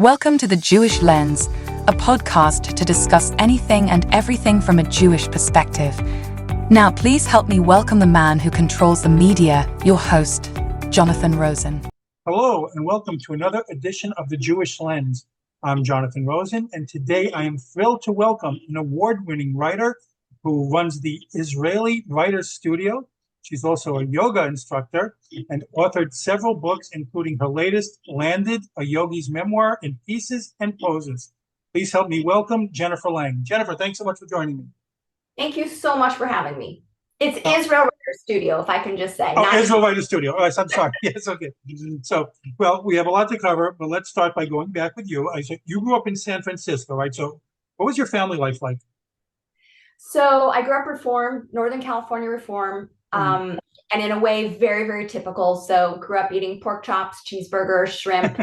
Welcome to The Jewish Lens, a podcast to discuss anything and everything from a Jewish perspective. Now, please help me welcome the man who controls the media, your host, Jonathan Rosen. Hello, and welcome to another edition of The Jewish Lens. I'm Jonathan Rosen, and today I am thrilled to welcome an award-winning writer who runs the Israeli Writers Studio. She's also a yoga instructor and authored several books, including her latest, Landed, a Yogi's Memoir in Pieces and Poses. Please help me welcome Jennifer Lang. Jennifer, thanks so much for joining me. Thank you so much for having me. It's Israel Writers Studio, if I can just say. Israel Writers Studio. Oh, I'm sorry. Yes, okay. So, well, we have a lot to cover, but let's start by going back with you. You grew up in San Francisco, right? So what was your family life like? So I grew up Reform, Northern California Reform, and in a way, very, very typical. So grew up eating pork chops, cheeseburgers, shrimp,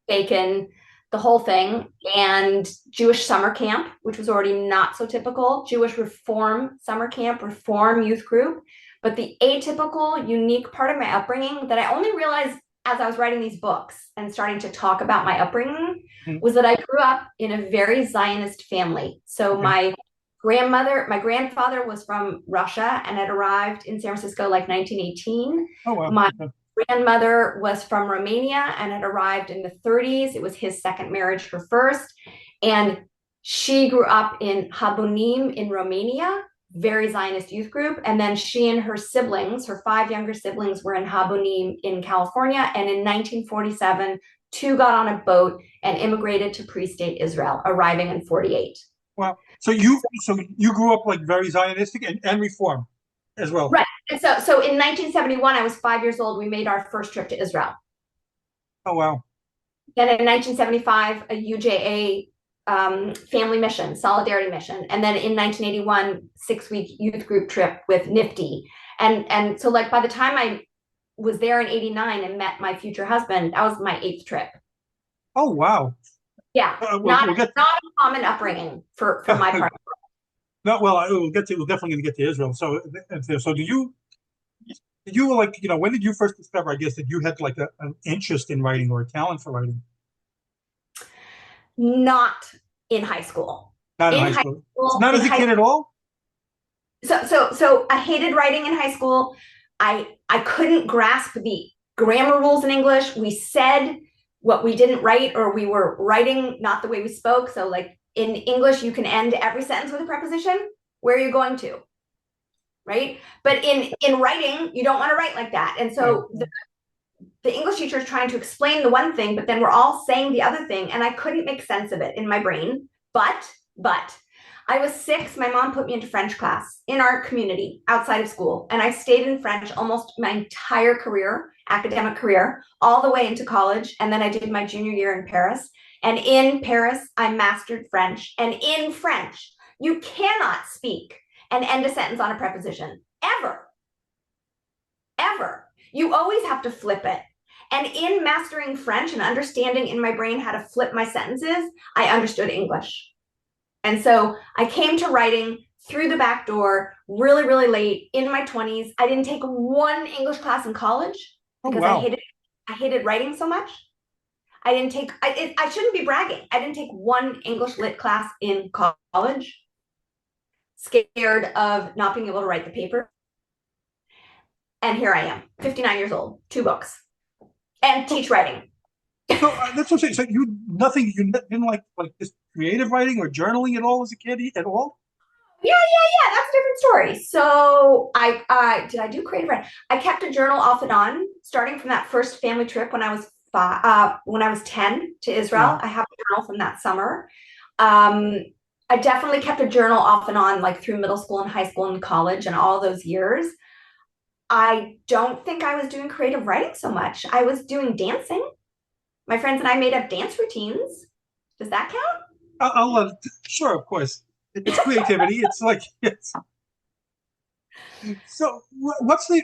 bacon, the whole thing, and Jewish summer camp, which was already not so typical, Jewish Reform summer camp, Reform youth group. But the atypical, unique part of my upbringing that I only realized as I was writing these books and starting to talk about my upbringing was that I grew up in a very Zionist family. So my grandfather was from Russia and had arrived in San Francisco like 1918. Oh, wow. My grandmother was from Romania and had arrived in the 30s. It was his second marriage, her first. And she grew up in Habunim in Romania, very Zionist youth group. And then she and her siblings, her 5 younger siblings, were in Habunim in California. And in 1947, 2 got on a boat and immigrated to pre-state Israel, arriving in 48. Wow. So you grew up like very Zionistic and Reform as well. Right. And so in 1971, I was 5 years old. We made our first trip to Israel. Oh, wow. Then in 1975, a UJA family mission, solidarity mission. And then in 1981, 6-week youth group trip with Nifty. And so like by the time I was there in 89 and met my future husband, that was my 8th trip. Oh, wow. Yeah, not a common upbringing for my part. No, well, we're definitely going to get to Israel. So did you like, when did you first discover, I guess, that you had like an interest in writing or a talent for writing? Not in high school. Not in high school. Not as a kid at all? So I hated writing in high school. I couldn't grasp the grammar rules in English. We said what we didn't write, or we were writing not the way we spoke. So like in English, you can end every sentence with a preposition. Where are you going to? Right? But in writing, you don't want to write like that. And so the English teacher is trying to explain the one thing, but then we're all saying the other thing. And I couldn't make sense of it in my brain. But I was 6. My mom put me into French class in our community outside of school. And I stayed in French almost my entire career, academic career, all the way into college. And then I did my junior year in Paris. And in Paris, I mastered French. And in French, you cannot speak and end a sentence on a preposition, ever. Ever. You always have to flip it. And in mastering French and understanding in my brain how to flip my sentences, I understood English. And so I came to writing through the back door really, really late in my 20s. I didn't take one English class in college because I hated writing so much. I shouldn't be bragging. I didn't take one English lit class in college, scared of not being able to write the paper. And here I am, 59 years old, 2 books, and teach writing. So that's what I'm saying. So you didn't like this creative writing or journaling at all as a kid at all? Yeah. That's a different story. So did I do creative writing? I kept a journal off and on, starting from that first family trip when I was 10 to Israel. I have a journal from that summer. I definitely kept a journal off and on, like through middle school and high school and college and all those years. I don't think I was doing creative writing so much. I was doing dancing. My friends and I made up dance routines. Does that count? Sure, of course. It's creativity. It's like, yes. So what's the,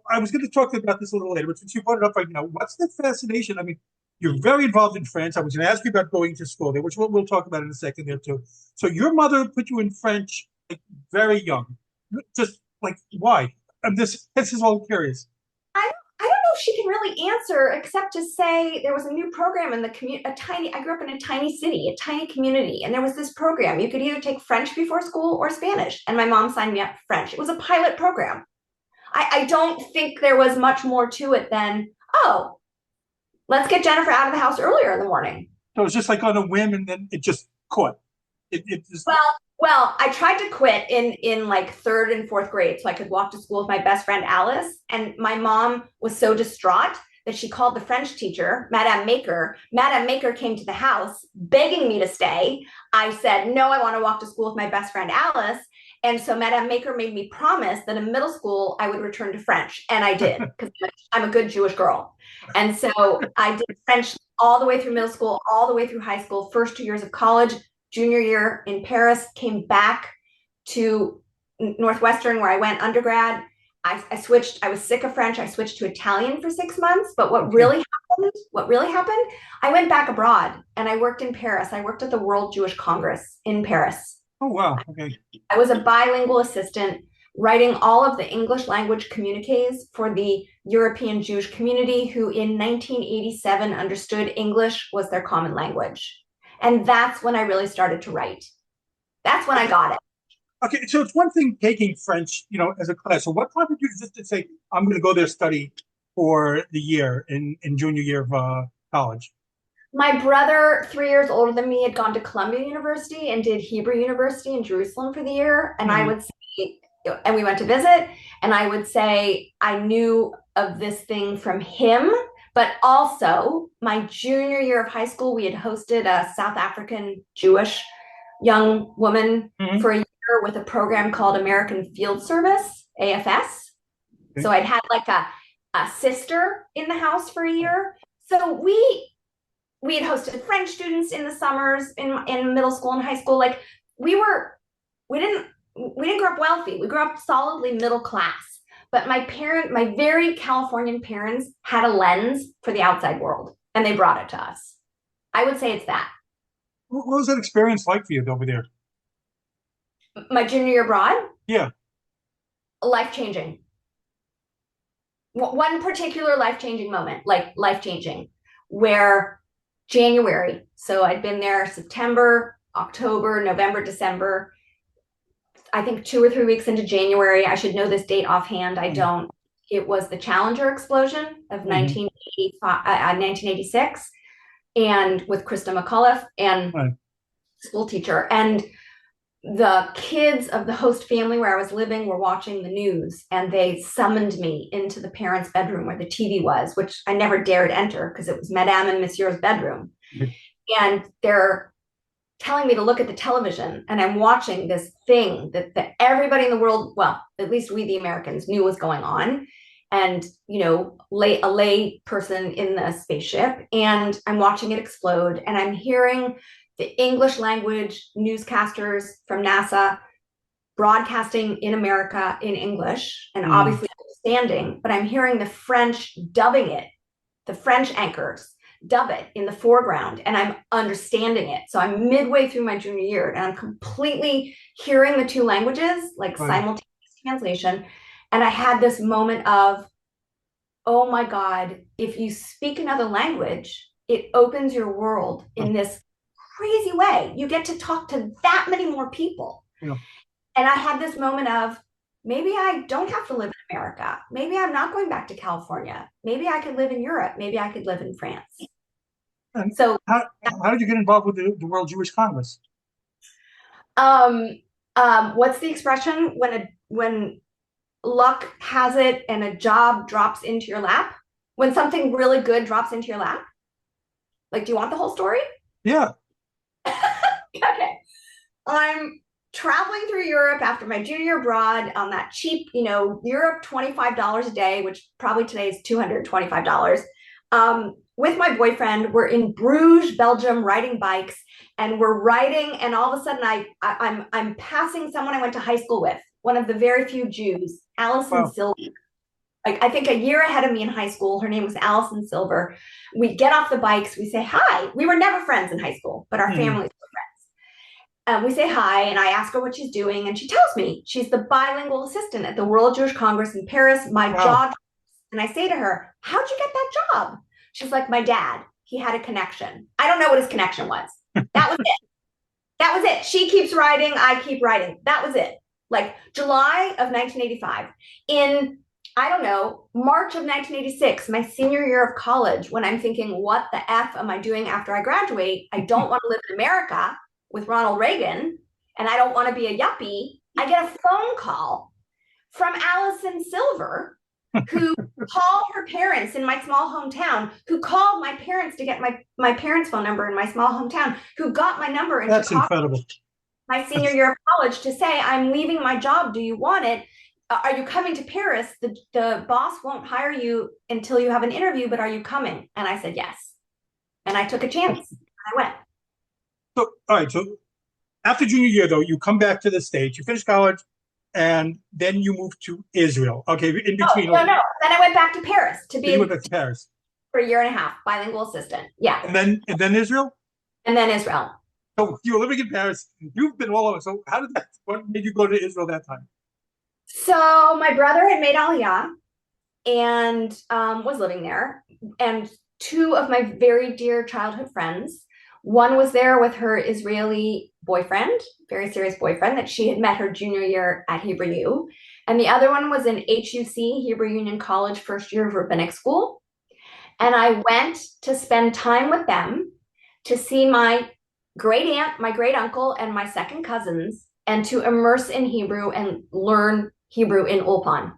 I was going to talk about this a little later, but since you brought it up right now, what's the fascination? I mean, you're very involved in French. I was going to ask you about going to school there, which we'll talk about in a second there too. So your mother put you in French like very young. Just like, why? This is all curious. I don't know if she can really answer except to say there was a new program in the community, I grew up in a tiny city, a tiny community, and there was this program. You could either take French before school or Spanish. And my mom signed me up for French. It was a pilot program. I don't think there was much more to it than, oh, let's get Jennifer out of the house earlier in the morning. So it was just like on a whim, and then it just caught. It just... Well, I tried to quit in like third and fourth grade so I could walk to school with my best friend Alice. And my mom was so distraught that she called the French teacher, Madame Maker. Madame Maker came to the house begging me to stay. I said, no, I want to walk to school with my best friend Alice. And so Madame Maker made me promise that in middle school, I would return to French. And I did, because I'm a good Jewish girl. And so I did French all the way through middle school, all the way through high school, first 2 years of college, junior year in Paris, came back to Northwestern where I went undergrad. I switched, I was sick of French. I switched to Italian for 6 months. But what really happened, I went back abroad and I worked in Paris. I worked at the World Jewish Congress in Paris. Oh, wow. Okay. I was a bilingual assistant writing all of the English language communiques for the European Jewish community who in 1987 understood English was their common language. And that's when I really started to write. That's when I got it. Okay, so it's one thing taking French, as a class. So what prompted you just to say, I'm going to go there study for the year in junior year of college? My brother, 3 years older than me, had gone to Columbia University and did Hebrew University in Jerusalem for the year. And I would say, and we went to visit, and I would say I knew of this thing from him. But also, my junior year of high school, we had hosted a South African Jewish young woman for a year with a program called American Field Service, AFS. Okay. So I'd had like a sister in the house for a year. So we had hosted French students in the summers in middle school and high school. Like we didn't grow up wealthy. We grew up solidly middle class. But my very Californian parents had a lens for the outside world, and they brought it to us. I would say it's that. What was that experience like for you over there? My junior year abroad? Yeah. Life-changing. One particular life-changing moment, like life-changing, where January, so I'd been there September, October, November, December, I think 2 or 3 weeks into January. I should know this date offhand. I don't. It was the Challenger explosion of 1986, and with Krista McAuliffe and school teacher. And the kids of the host family where I was living were watching the news, and they summoned me into the parents' bedroom where the TV was, which I never dared enter because it was Madame and Monsieur's bedroom. And they're telling me to look at the television, and I'm watching this thing that everybody in the world, well, at least we the Americans, knew was going on. And, a lay person in the spaceship, and I'm watching it explode, and I'm hearing the English language newscasters from NASA broadcasting in America in English, and obviously understanding, but I'm hearing the French dubbing it, the French anchors dub it in the foreground, and I'm understanding it. So I'm midway through my junior year, and I'm completely hearing the two languages, like simultaneous translation. And I had this moment of, oh my God, if you speak another language, it opens your world in this crazy way. You get to talk to that many more people. And I had this moment of, maybe I don't have to live in America. Maybe I'm not going back to California. Maybe I could live in Europe. Maybe I could live in France. And so how did you get involved with the World Jewish Congress? What's the expression when luck has it and a job drops into your lap? When something really good drops into your lap? Like, do you want the whole story? Yeah. Okay. I'm traveling through Europe after my junior year abroad on that cheap, Europe $25 a day, which probably today is $225. With my boyfriend, we're in Bruges, Belgium, riding bikes, and we're riding, and all of a sudden I'm passing someone I went to high school with, one of the very few Jews, Allison Silver. I think a year ahead of me in high school. Her name was Allison Silver. We get off the bikes, we say hi. We were never friends in high school, but our families were friends. We say hi, and I ask her what she's doing, and she tells me she's the bilingual assistant at the World Jewish Congress in Paris. My jaw drops. And I say to her, how'd you get that job? She's like, my dad, he had a connection. I don't know what his connection was. That was it. That was it. She keeps writing. I keep writing. That was it. Like July of 1985. In, I don't know, March of 1986, my senior year of college, when I'm thinking, what the F am I doing after I graduate? I don't want to live in America with Ronald Reagan, and I don't want to be a yuppie. I get a phone call from Allison Silver, who called her parents in my small hometown, who called my parents to get my parents' phone number in my small hometown, who got my number in That's Chicago, incredible. my senior year of college, to say, I'm leaving my job. Do you want it? Are you coming to Paris? The boss won't hire you until you have an interview, but are you coming? And I said, yes. And I took a chance. I went. So, all right. So after junior year, though, you come back to the States, you finish college, and then you move to Israel. Okay, in between. No. Then I went back to Paris to be Paris for a year and a half, bilingual assistant. Yeah. And then Israel? And then Israel. So you were living in Paris. You've been all over. So what made you go to Israel that time? So my brother had made Aliyah and was living there. And two of my very dear childhood friends, one was there with her Israeli boyfriend, very serious boyfriend that she had met her junior year at Hebrew U. And the other one was in HUC, Hebrew Union College, first year of rabbinic school. And I went to spend time with them to see my great aunt, my great uncle, and my second cousins, and to immerse in Hebrew and learn Hebrew in Ulpan.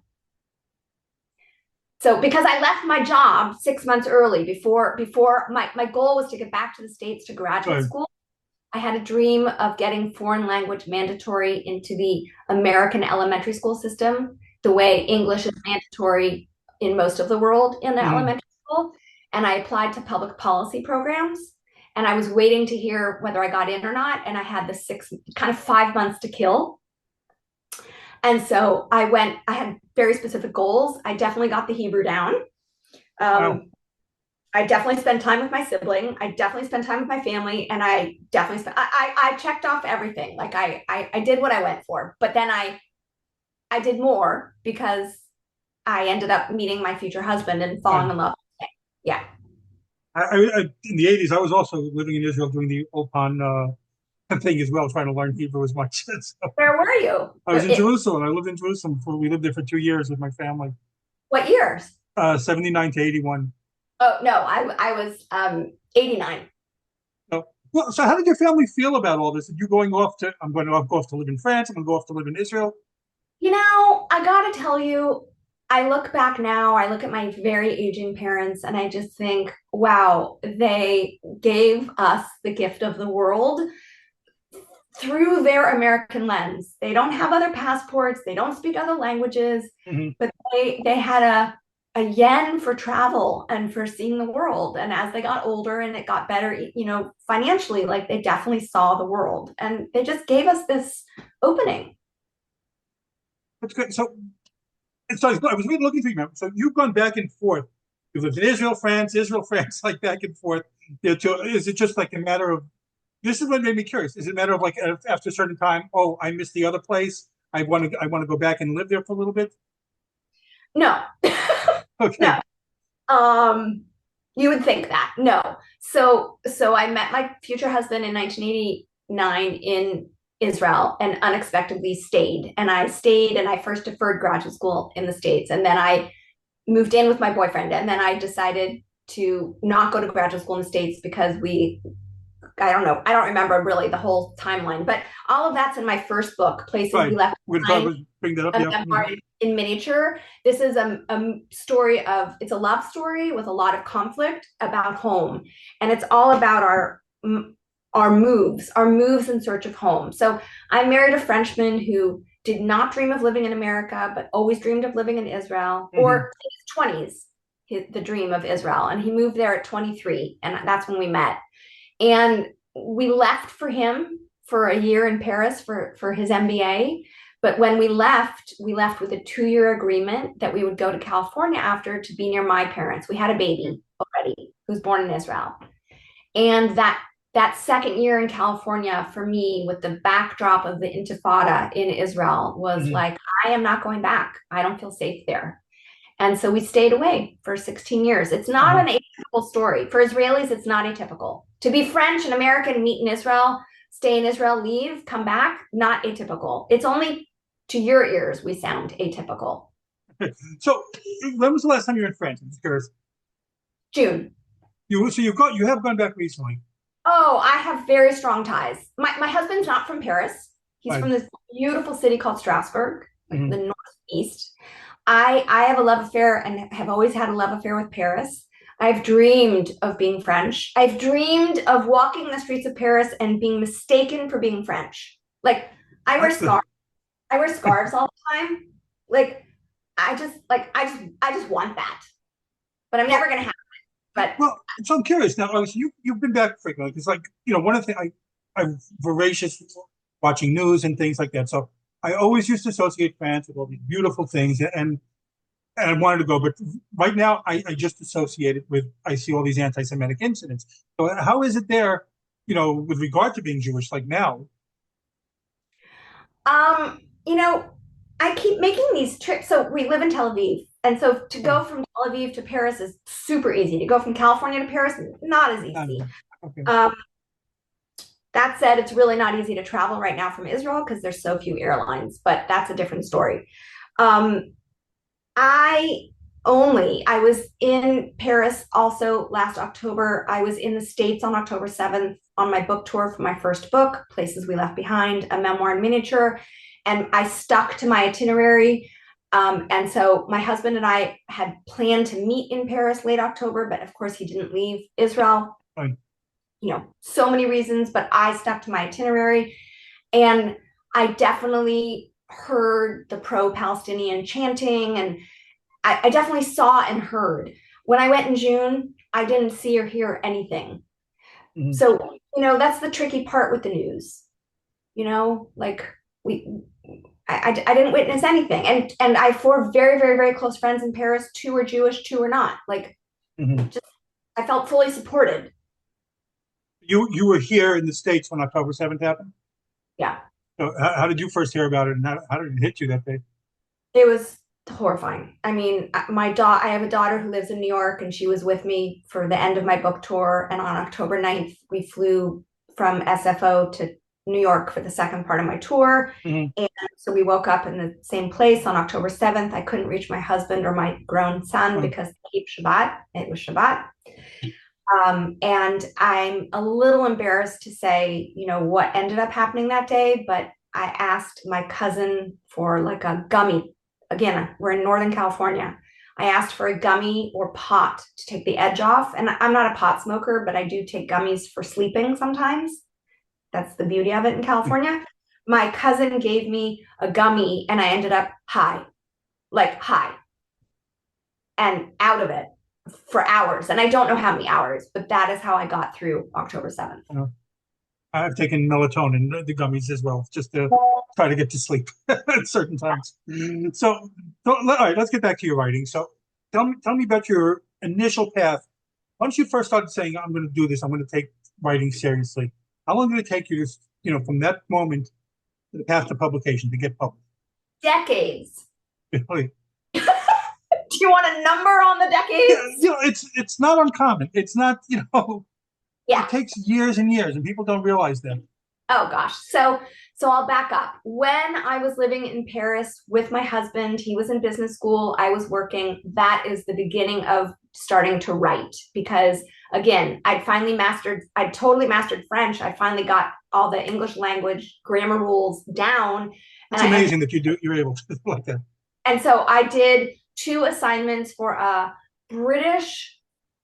So because I left my job 6 months early before my goal was to get back to the States to graduate school. I had a dream of getting foreign language mandatory into the American elementary school system, the way English is mandatory in most of the world in the elementary school. And I applied to public policy programs. And I was waiting to hear whether I got in or not. And I had the 5 months to kill. And so I had very specific goals. I definitely got the Hebrew down. Wow. I definitely spent time with my sibling. I definitely spent time with my family. And I definitely I checked off everything. Like I did what I went for. But then I did more because I ended up meeting my future husband and falling in love with him. Yeah. In the 80s, I was also living in Israel doing the Ulpan thing as well, trying to learn Hebrew as much. So, where were you? I was in Jerusalem. I lived in Jerusalem. We lived there for 2 years with my family. What years? 79 to 81. Oh, no, I was 89. Oh, well, so how did your family feel about all this? Are you going off to, I'm going to go off to live in France, I'm going to go off to live in Israel? You know, I got to tell you, I look back now, I look at my very aging parents, and I just think, wow, they gave us the gift of the world through their American lens. They don't have other passports, they don't speak other languages, but they had a yen for travel and for seeing the world. And as they got older and it got better, financially, like they definitely saw the world, and they just gave us this opening. That's good. So I was really looking for you. So you've gone back and forth. You lived in Israel, France, like back and forth. Is it just like a matter of, this is what made me curious. Is it a matter of like after a certain time, oh, I missed the other place, I want to go back and live there for a little bit? No. Okay. No. You would think that. No. So I met my future husband in 1989 in Israel and unexpectedly stayed. And I stayed and I first deferred graduate school in the States. And then I moved in with my boyfriend. And then I decided to not go to graduate school in the States because I don't know. I don't remember really the whole timeline, but all of that's in my first book, Places We Left Behind, bring that up. a memoir in miniature. This is a story it's a love story with a lot of conflict about home. And it's all about our moves in search of home. So I married a Frenchman who did not dream of living in America, but always dreamed of living in Israel, or in his 20s, the dream of Israel. And he moved there at 23, and that's when we met. And we left for him for a year in Paris for his MBA. But when we left with a 2-year agreement that we would go to California after to be near my parents. We had a baby already who's born in Israel. And that second year in California for me, with the backdrop of the Intifada in Israel, was like, I am not going back. I don't feel safe there. And so we stayed away for 16 years. It's not an atypical story. For Israelis, it's not an atypical story. For Israelis, it's not atypical. To be French and American, meet in Israel, stay in Israel, leave, come back, not atypical. It's only to your ears we sound atypical. So when was the last time you were in France? I'm just curious. June. You have gone back recently. Oh, I have very strong ties. My husband's not from Paris. He's from this beautiful city called Strasbourg, the northeast. I have a love affair and have always had a love affair with Paris. I've dreamed of being French. I've dreamed of walking the streets of Paris and being mistaken for being French. Like I wear scarves. I wear scarves all the time. I just want that. But I'm never gonna have it. But so I'm curious now. Obviously, you've been back frequently because, one of the things I'm voracious watching news and things like that. So I always used to associate France with all these beautiful things, and I wanted to go. But right now, I just associate it with, I see all these anti-Semitic incidents. So how is it there, with regard to being Jewish, like now? I keep making these trips. So we live in Tel Aviv. And so to go from Tel Aviv to Paris is super easy. To go from California to Paris, not as easy. Okay. That said, it's really not easy to travel right now from Israel because there's so few airlines, but that's a different story. I was in Paris also last October. I was in the States on October 7th on my book tour for my first book, Places We Left Behind, a memoir in miniature. And I stuck to my itinerary. And so my husband and I had planned to meet in Paris late October, but of course he didn't leave Israel. Right. So many reasons, but I stuck to my itinerary. And I definitely heard the pro-Palestinian chanting, and I definitely saw and heard. When I went in June, I didn't see or hear anything. Mm-hmm. So, that's the tricky part with the news. I didn't witness anything. And I have 4 very, very, very close friends in Paris. 2 are Jewish, 2 are not. I felt fully supported. You were here in the States when October 7th happened? Yeah. So how did you first hear about it, and how did it hit you that day? It was horrifying. I mean, I have a daughter who lives in New York, and she was with me for the end of my book tour. And on October 9th, we flew from SFO to New York for the second part of my tour. Mm-hmm. And so we woke up in the same place on October 7th. I couldn't reach my husband or my grown son because they keep Shabbat. It was Shabbat. And I'm a little embarrassed to say, what ended up happening that day, but I asked my cousin for like a gummy. Again, we're in Northern California. I asked for a gummy or pot to take the edge off. And I'm not a pot smoker, but I do take gummies for sleeping sometimes. That's the beauty of it in California. My cousin gave me a gummy and I ended up high and out of it for hours. And I don't know how many hours, but that is how I got through October 7th. I've taken melatonin, the gummies as well, just to try to get to sleep at certain times. So all right, let's get back to your writing. So tell me about your initial path. Once you first started saying, I'm going to do this, I'm going to take writing seriously, how long did it take you to, from that moment to the path to publication, to get published? Decades. Really? Do you want a number on the decades? Yeah, it's not uncommon. It's not, yeah. It takes years and years, and people don't realize that. Oh gosh. So I'll back up. When I was living in Paris with my husband, he was in business school, I was working. That is the beginning of starting to write, because again, I'd totally mastered French. I finally got all the English language grammar rules down. It's amazing that you're able to do like that. And so I did 2 assignments for a British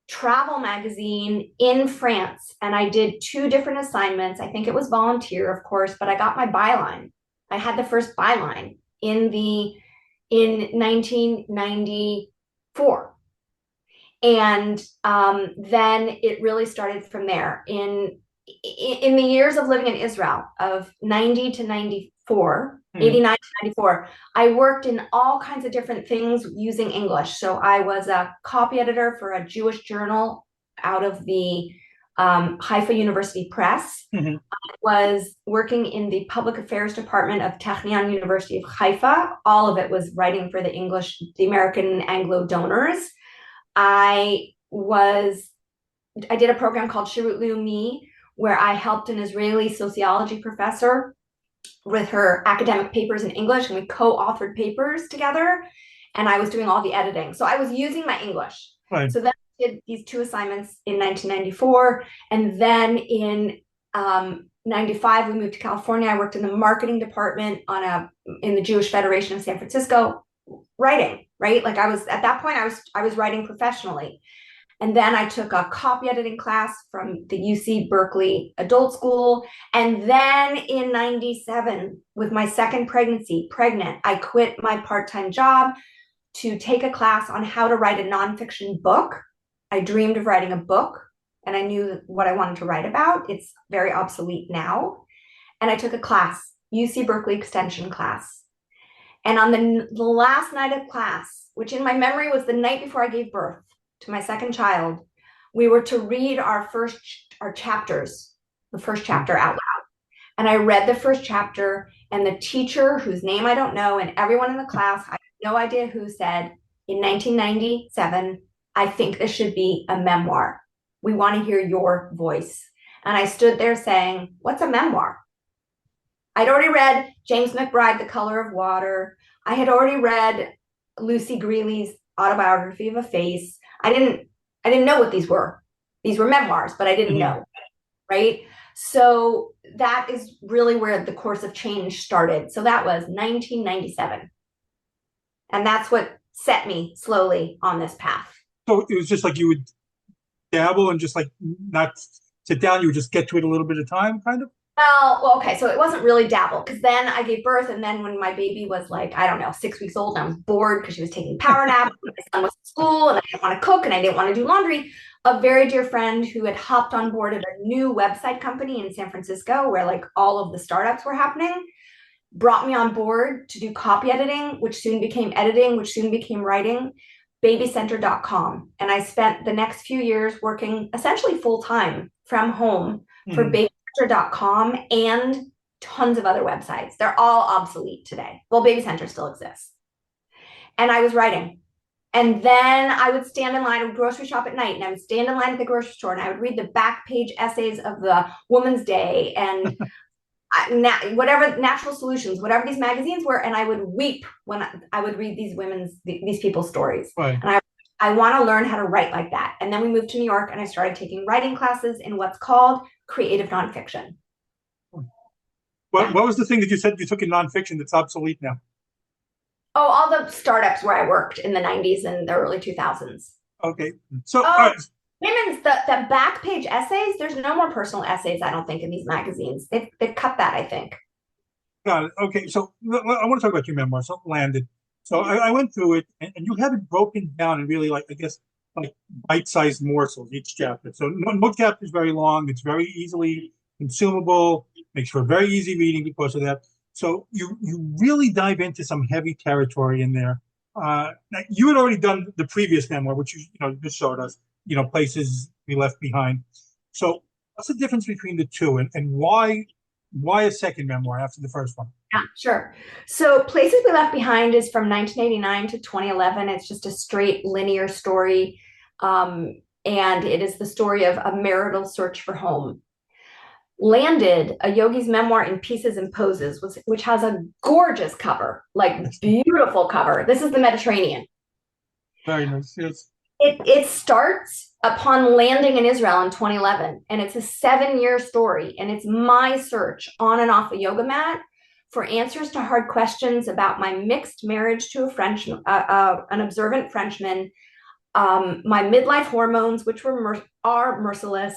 travel magazine in France. And I did 2 different assignments. I think it was volunteer, of course, but I got my byline. I had the first byline in 1994. And then it really started from there. In the years of living in Israel, of 90 to 94, 89 to 94, I worked in all kinds of different things using English. So I was a copy editor for a Jewish journal out of the Haifa University Press. Mhm. I was working in the public affairs department of Technion University of Haifa. All of it was writing for the American Anglo donors. I did a program called Shirut Leumi, where I helped an Israeli sociology professor with her academic papers in English, and we co-authored papers together, and I was doing all the editing. So I was using my English. Right. So then I did these 2 assignments in 1994, and then in 95, we moved to California. I worked in the marketing department in the Jewish Federation of San Francisco, writing, right? Like at that point, I was writing professionally. And then I took a copy editing class from the UC Berkeley Adult School. And then in 97, with my second pregnant, I quit my part-time job to take a class on how to write a nonfiction book. I dreamed of writing a book, and I knew what I wanted to write about. It's very obsolete now. And I took a class, UC Berkeley Extension class. And on the last night of class, which in my memory was the night before I gave birth to my second child, we were to read our chapters, the first chapter out loud. And I read the first chapter, and the teacher, whose name I don't know, and everyone in the class, I have no idea who, said, in 1997, I think this should be a memoir. We want to hear your voice. And I stood there saying, what's a memoir? I'd already read James McBride, The Color of Water. I had already read Lucy Greeley's Autobiography of a Face. I didn't know what these were. These were memoirs, but I didn't know, right? So that is really where the course of change started. So that was 1997. And that's what set me slowly on this path. So it was just like you would dabble and just like not sit down, you would just get to it a little bit of time, kind of? Well, okay, so it wasn't really dabble, because then I gave birth, and then when my baby was like, I don't know, 6 weeks old, and I was bored because she was taking power naps, and my son was at school, and I didn't want to cook, and I didn't want to do laundry. A very dear friend who had hopped on board at a new website company in San Francisco, where like all of the startups were happening, brought me on board to do copy editing, which soon became editing, which soon became writing, babycenter.com. And I spent the next few years working essentially full-time from home for babycenter.com and tons of other websites. They're all obsolete today. Well, Baby Center still exists. And I was writing. And then I would stand in line, I would grocery shop at night, and I would stand in line at the grocery store, and I would read the back page essays of the Woman's Day and whatever, Natural Solutions, whatever these magazines were, and I would weep when I would read these people's stories. Right. And I want to learn how to write like that. And then we moved to New York, and I started taking writing classes in what's called creative nonfiction. What was the thing that you said you took in nonfiction that's obsolete now? Oh, all the startups where I worked in the 90s and the early 2000s. Okay. So women's the back page essays, there's no more personal essays, I don't think, in these magazines. They've cut that, I think. Got it. Okay. So I want to talk about your memoir, so Landed. So I went through it, and you have it broken down in really, like, I guess, like bite-sized morsels, each chapter. So no chapter is very long. It's very easily consumable, makes for very easy reading because of that. So you really dive into some heavy territory in there. Now, you had already done the previous memoir, which you just showed us, Places We Left Behind. So what's the difference between the two, and why a second memoir after the first one? Yeah, sure. So Places We Left Behind is from 1989 to 2011. It's just a straight linear story. And it is the story of a marital search for home. Landed, a yogi's memoir in pieces and poses, which has a gorgeous cover, like beautiful cover. This is the Mediterranean. Very nice. Yes. It starts upon landing in Israel in 2011, and it's a 7-year story, and it's my search on and off a yoga mat for answers to hard questions about my mixed marriage to an observant Frenchman, my midlife hormones, which are merciless,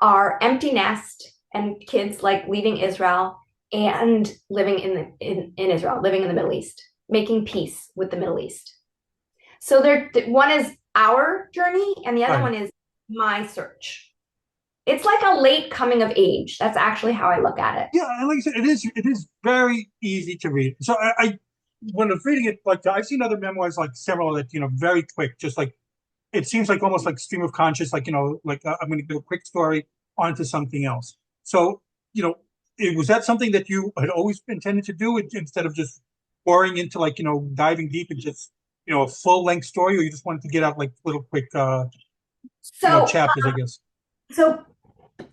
our empty nest, and kids like leaving Israel and living in Israel, living in the Middle East, making peace with the Middle East. So one is our journey, and the other one is my search. It's like a late coming of age. That's actually how I look at it. Yeah, and like I said, it is very easy to read. So I when I was reading it, like I've seen other memoirs like several that very quick, just like it seems like almost like stream of conscious, like, like I'm going to do a quick story onto something else. So, was that something that you had always intended to do instead of just pouring into like, diving deep and just, a full length story, or you just wanted to get out like little quick, So, chapters, I guess? so,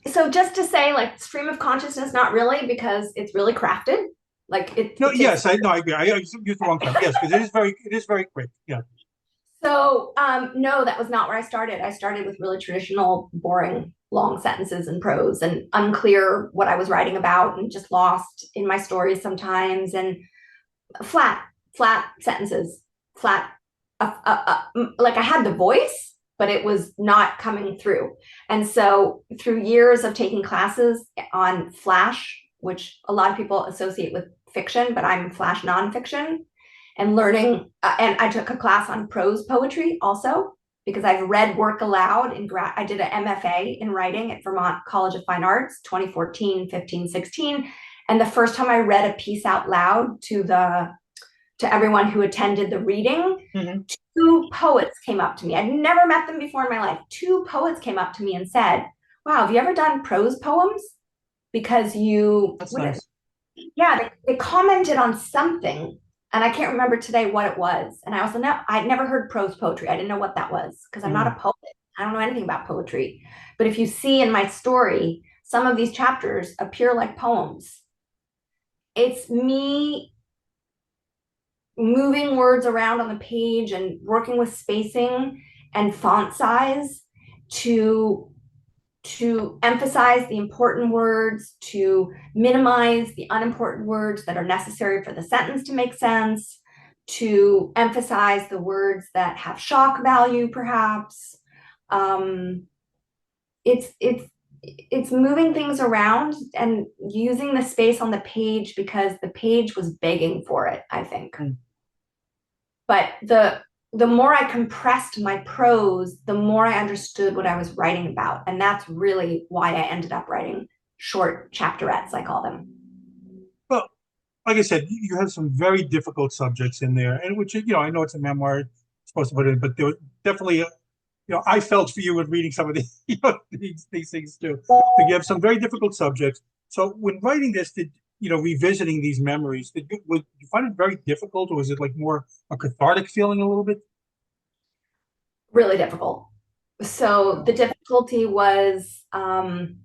so just to say, like, stream of consciousness, not really, because it's really crafted. Like No, it takes. yes, I agree. I used the wrong term. Yes, because it is very quick. Yeah. So, no, that was not where I started. I started with really traditional, boring, long sentences and prose, and unclear what I was writing about, and just lost in my stories sometimes, and flat, flat sentences, flat. Like I had the voice, but it was not coming through. And so, through years of taking classes on Flash, which a lot of people associate with fiction, but I'm Flash nonfiction, and learning, and I took a class on prose poetry also, because I've read work aloud I did an MFA in writing at Vermont College of Fine Arts, 2014, 15, 16. And the first time I read a piece out loud to everyone who attended the reading, Mm-hmm. two poets came up to me. I'd never met them before in my life. Two poets came up to me and said, "Wow, have you ever done prose poems? Because That's nice. yeah, they commented on something, and I can't remember today what it was. And I also I'd never heard prose poetry. I didn't know what that was, because I'm not a poet. I don't know anything about poetry. But if you see in my story, some of these chapters appear like poems. It's me moving words around on the page and working with spacing and font size to emphasize the important words, to minimize the unimportant words that are necessary for the sentence to make sense, to emphasize the words that have shock value, perhaps. It's moving things around and using the space on the page because the page was begging for it, I think. But the more I compressed my prose, the more I understood what I was writing about. And that's really why I ended up writing short chapterettes, I call them. Well, like I said, you have some very difficult subjects in there, and which, I know it's a memoir, it's supposed to put in, but there were definitely, I felt for you with reading some of these, these things too. To give some very difficult subjects. So when writing this, revisiting these memories, did you find it very difficult, or was it like more a cathartic feeling a little bit? Really difficult. So the difficulty was in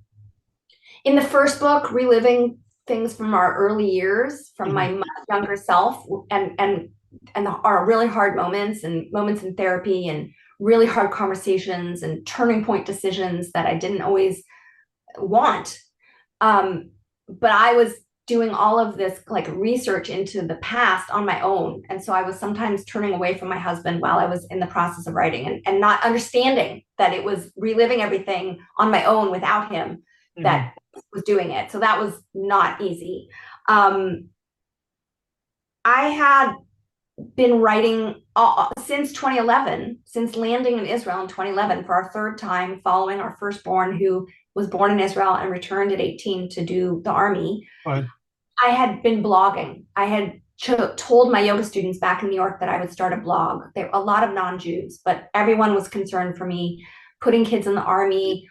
the first book, reliving things from our early years, from my much younger self, and our really hard moments and moments in therapy and really hard conversations and turning point decisions that I didn't always want. But I was doing all of this like research into the past on my own. And so I was sometimes turning away from my husband while I was in the process of writing, and not understanding that it was reliving everything on my own without him that was doing it. So that was not easy. I had been writing since 2011, since landing in Israel in 2011 for our third time, following our firstborn, who was born in Israel and returned at 18 to do the army. Right. I had been blogging. I had told my yoga students back in New York that I would start a blog. There were a lot of non-Jews, but everyone was concerned for me, putting kids in the army,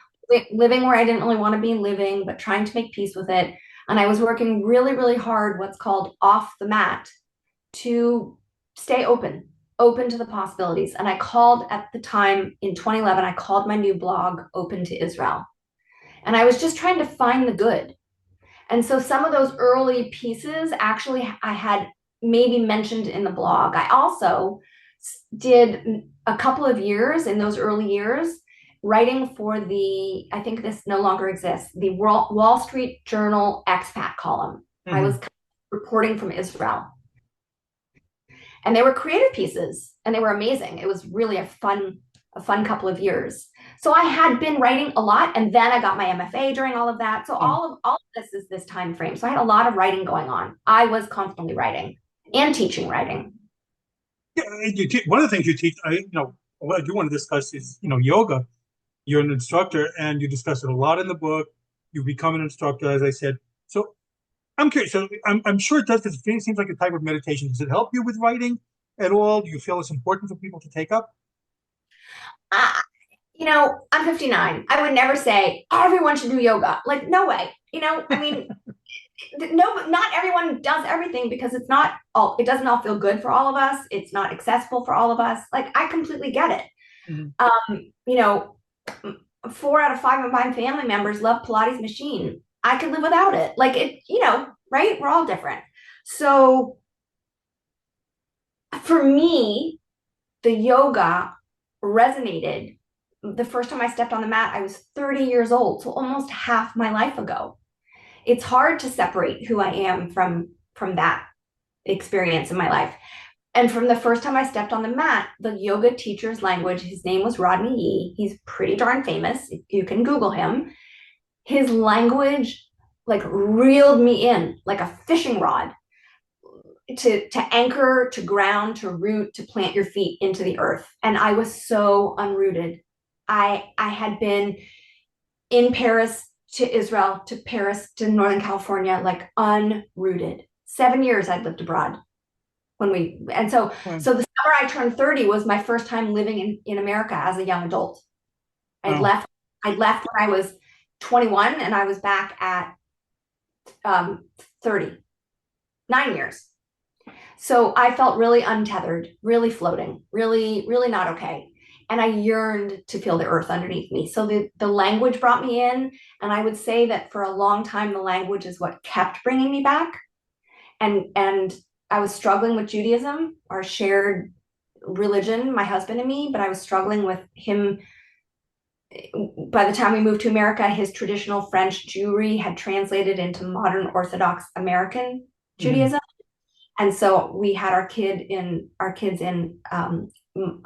living where I didn't really want to be living, but trying to make peace with it. And I was working really, really hard, what's called off the mat, to stay open to the possibilities. And I called, at the time in 2011, I called my new blog Open to Israel. And I was just trying to find the good. And so some of those early pieces, actually, I had maybe mentioned in the blog. I also did a couple of years in those early years writing for I think this no longer exists, the Wall Street Journal expat column. I was reporting from Israel. And they were creative pieces, and they were amazing. It was really a fun couple of years. So I had been writing a lot, and then I got my MFA during all of that. So all of this is this time frame. So I had a lot of writing going on. I was constantly writing and teaching writing. Yeah, one of the things you teach, what I do want to discuss is, yoga. You're an instructor, and you discuss it a lot in the book. You become an instructor, as I said. So I'm curious. So I'm sure it does. Because it seems like a type of meditation. Does it help you with writing at all? Do you feel it's important for people to take up? I, I'm 59. I would never say everyone should do yoga. Like, no way. I mean, no, not everyone does everything because it doesn't all feel good for all of us. It's not accessible for all of us. Like, I completely get it. Mhm. 4 out of 5 of my family members love Pilates machine. I could live without it. Like, right? We're all different. So for me, the yoga resonated. The first time I stepped on the mat, I was 30 years old, so almost half my life ago. It's hard to separate who I am from that experience in my life. And from the first time I stepped on the mat, the yoga teacher's language, his name was Rodney Yee. He's pretty darn famous. You can Google him. His language like reeled me in like a fishing rod to anchor, to ground, to root, to plant your feet into the earth. And I was so unrooted. I had been in Paris to Israel to Paris to Northern California, like unrooted. 7 years I'd lived abroad so the summer I turned 30 was my first time living in America as a young adult. I'd Wow. left when I was 21 and I was back at 30, 9 years. So I felt really untethered, really floating, really, really not okay. And I yearned to feel the earth underneath me. So the language brought me in. And I would say that for a long time, the language is what kept bringing me back. And I was struggling with Judaism, our shared religion, my husband and me, but I was struggling with him. By the time we moved to America, his traditional French Jewry had translated into modern Orthodox American Judaism. Mhm. And so we had our kids in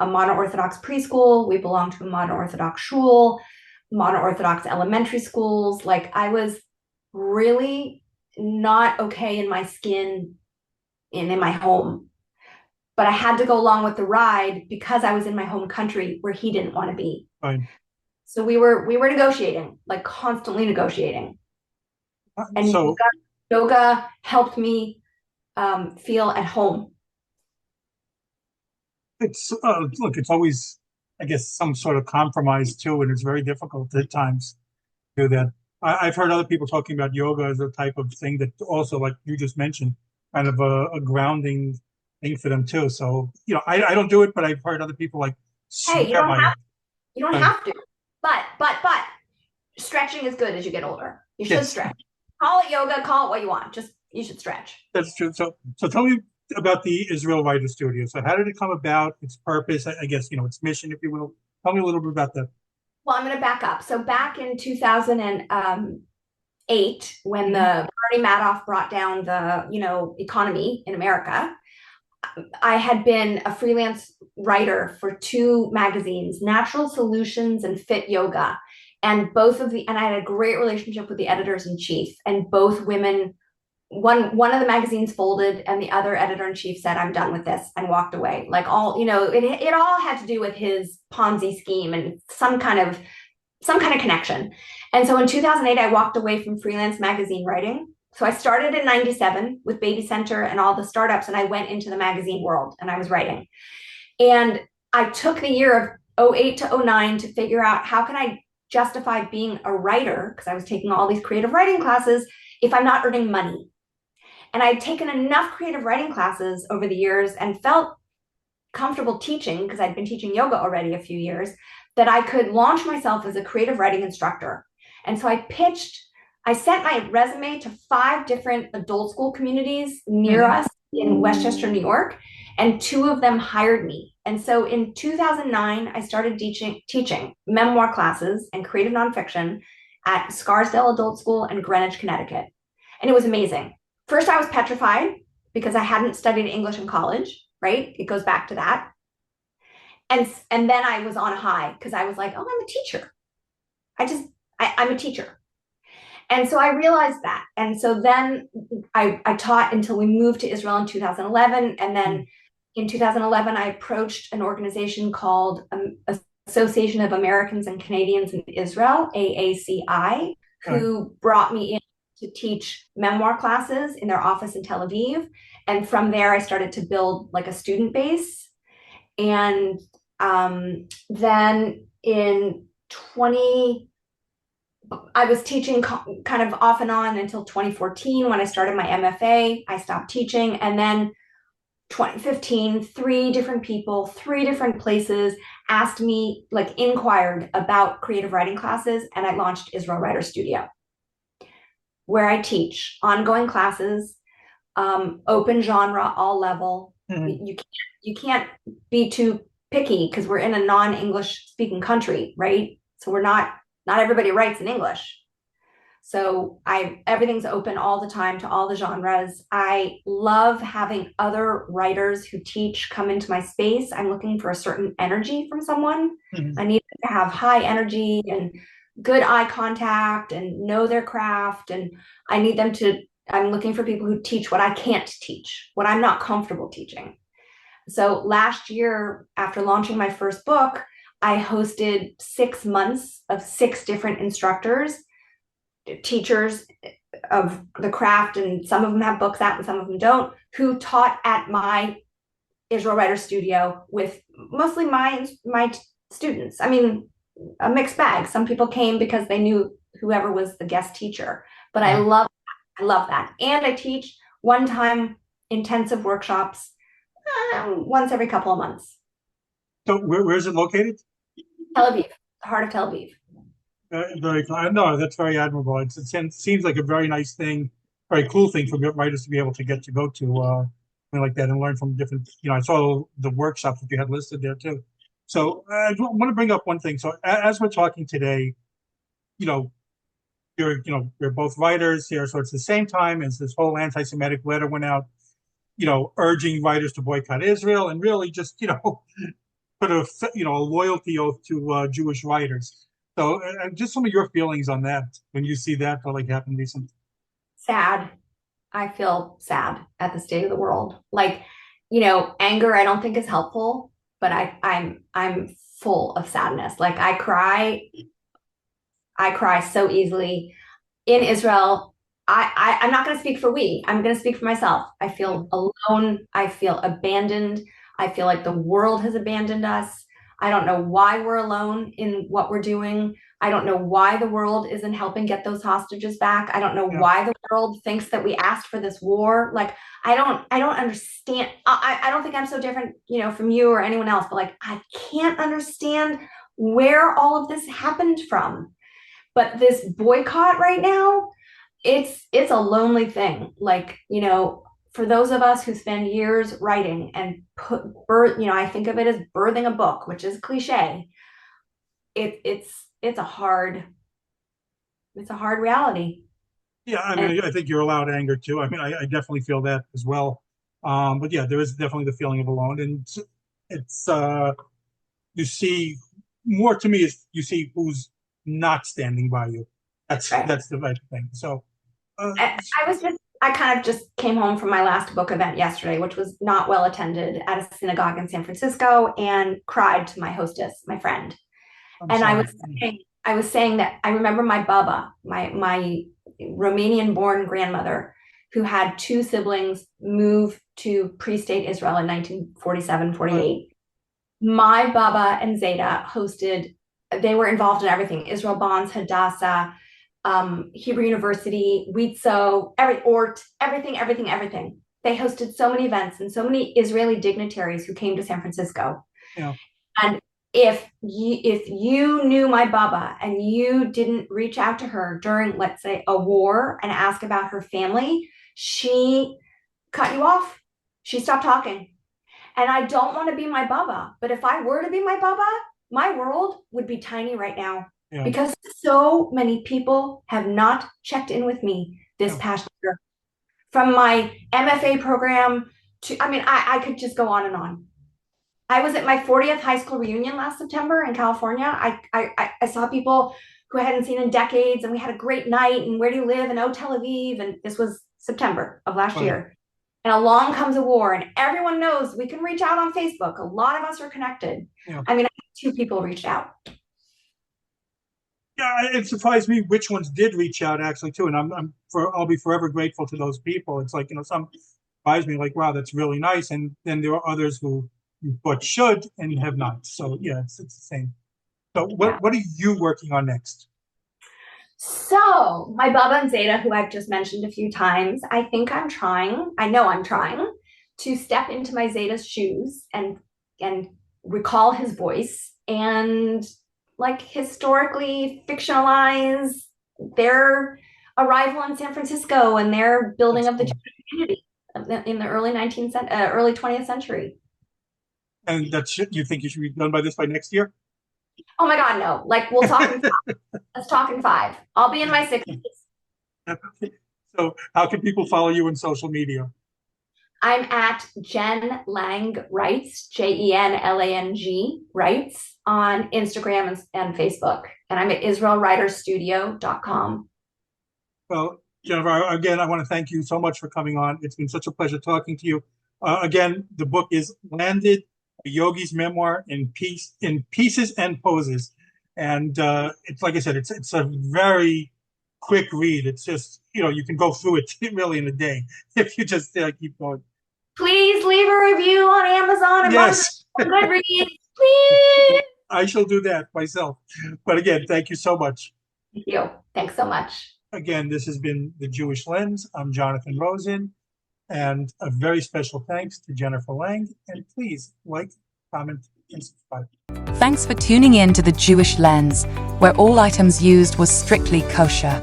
a modern Orthodox preschool. We belonged to a modern Orthodox shul, modern Orthodox elementary schools. Like, I was really not okay in my skin in my home. But I had to go along with the ride because I was in my home country where he didn't want to be. Fine. So we were negotiating, like constantly negotiating. And So yoga helped me feel at home. it's look, it's always, I guess, some sort of compromise too, and it's very difficult at times to do that. I've heard other people talking about yoga as a type of thing that also, like you just mentioned, kind of a grounding thing for them too. So, I don't do it, but I've heard other people like Hey, swear by it. you don't Right. have to. But stretching is good as you get older. You should Yes, stretch. Call it yoga, call it what you want. Just you should stretch. that's true. So tell me about the Israel Writer Studio. So how did it come about? Its purpose, I guess, its mission, if you will. Tell me a little bit about that. Well, I'm going to back up. So back in 2008, when Mhm. the Bernie Madoff brought down the economy in America, I had been a freelance writer for 2 magazines, Natural Solutions and Fit Yoga. And I had a great relationship with the editors in chief, and both women, one of the magazines folded and the other editor in chief said, I'm done with this, and walked away. Like, it all had to do with his Ponzi scheme and some kind of connection. And so in 2008, I walked away from freelance magazine writing. So I started in 97 with Baby Center and all the startups, and I went into the magazine world and I was writing. And I took the year of '08 to '09 to figure out how can I justify being a writer, because I was taking all these creative writing classes, if I'm not earning money. And I'd taken enough creative writing classes over the years and felt comfortable teaching, because I'd been teaching yoga already a few years, that I could launch myself as a creative writing instructor. And so I sent my resume to 5 different adult school communities near Mhm. us in Westchester, New York, and 2 of them hired me. And so in 2009, I started teaching memoir classes and creative nonfiction at Scarsdale Adult School in Greenwich, Connecticut. And it was amazing. First, I was petrified because I hadn't studied English in college, right? It goes back to that. And then I was on a high because I was like, oh, I'm a teacher. I'm a teacher. And so I realized that. And so then I taught until we moved to Israel in 2011. And then in 2011, I approached an organization called Association of Americans and Canadians in Israel, AACI, Right. who brought me in to teach memoir classes in their office in Tel Aviv. And from there, I started to build like a student base. And Then in 20, I was teaching kind of off and on until 2014 when I started my MFA. I stopped teaching. And then 2015, three different people, three different places asked me, like inquired about creative writing classes. And I launched Israel Writer Studio, where I teach ongoing classes, open genre, all level. Mhm. You can't be too picky because we're in a non-English speaking country, right? So we're not everybody writes in English. So everything's open all the time to all the genres. I love having other writers who teach come into my space. I'm looking for a certain energy from someone. Mhm. I need them to have high energy and good eye contact and know their craft. And I need them to, I'm looking for people who teach what I can't teach, what I'm not comfortable teaching. So last year, after launching my first book, I hosted 6 months of 6 different instructors, teachers of the craft, and some of them have books out and some of them don't, who taught at my Israel Writer Studio with mostly my students. I mean, a mixed bag. Some people came because they knew whoever was the guest teacher, but Yeah. I love that. And I teach one-time intensive workshops once every couple of months. So where is it located? Tel Aviv, the heart of Tel Aviv. Very cool. No, that's very admirable. It seems like a very nice thing, very cool thing for writers to be able to get to go to something like that and learn from different. I saw the workshops that you had listed there too. So I want to bring up one thing. So as we're talking today, you know, you're both writers here, so it's the same time as this whole anti-Semitic letter went out, urging writers to boycott Israel and really just put a loyalty oath to Jewish writers. So just some of your feelings on that when you see that like happen recently. Sad. I feel sad at the state of the world. Like, anger I don't think is helpful, but I'm full of sadness. Like I cry so easily. In Israel, I'm not going to speak for we. I'm going to speak for myself. I feel alone. I feel abandoned. I feel like the world has abandoned us. I don't know why we're alone in what we're doing. I don't know why the world isn't helping get those hostages back. I don't know why the world thinks that we asked for this war. Like, I don't understand. I don't think I'm so different, from you or anyone else, but like, I can't understand where all of this happened from. But this boycott right now, it's a lonely thing. Like, for those of us who spend years writing and I think of it as birthing a book, which is cliche. It's a hard reality. Yeah, I mean, I think you're allowed anger too. I mean, I definitely feel that as well. But yeah, there is definitely the feeling of alone, and it's you see more to me is you see who's not standing by you. That's the right thing. So I kind of just came home from my last book event yesterday, which was not well attended at a synagogue in San Francisco, and cried to my hostess, my friend. And I was saying that I remember my Bubba, my Romanian-born grandmother, who had 2 siblings move to pre-state Israel in 1947, 48. My Bubba and Zeta they were involved in everything. Israel Bonds, Hadassah, Hebrew University, Witzo, everything. They hosted so many events and so many Israeli dignitaries who came to San Francisco. Yeah. And if you knew my Baba and you didn't reach out to her during, let's say, a war and ask about her family, she cut you off. She stopped talking. And I don't want to be my Baba, but if I were to be my Baba, my world would be tiny right now. Yeah. Because so many people have not checked in with me this past year. From my MFA program to, I could just go on and on. I was at my 40th high school reunion last September in California. I saw people who I hadn't seen in decades, and we had a great night. And where do you live? And Tel Aviv. And this was September of last year. And along comes a war, and everyone knows we can reach out on Facebook. A lot of us are connected. Yeah. I mean, 2 people reached out. Yeah, it surprised me which ones did reach out actually too, and I'll be forever grateful to those people. It's like some surprised me, like, wow, that's really nice, and then there are others who you bought should and have not. So yeah, it's the same. So Yeah. what are you working on next? So my Bubba and Zeta, who I've just mentioned a few times, I know I'm trying to step into my Zeta's shoes and recall his voice and like historically fictionalize their arrival in San Francisco and their building of the Jewish community in the early 20th century. And you think you should be done by next year? Oh my God, no. Like we'll talk in 5. Let's talk in 5. I'll be in my 60s. So how can people follow you on social media? I'm at Jen Lang Writes, JenLang Writes on Instagram and Facebook. And I'm at IsraelWritersStudio.com. Well, Jennifer, again, I want to thank you so much for coming on. It's been such a pleasure talking to you. Again, the book is Landed, a Yogi's Memoir in Pieces and Poses. And it's like I said, it's a very quick read. It's just, you can go through it really in a day if you just keep going. Please leave a review on Amazon and yes. Goodreads, please. I shall do that myself. But again, thank you so much. Thank you. Thanks so much. Again, this has been The Jewish Lens. I'm Jonathan Rosen. And a very special thanks to Jennifer Lang. And please like, comment, and subscribe. Thanks for tuning in to The Jewish Lens, where all items used was strictly kosher.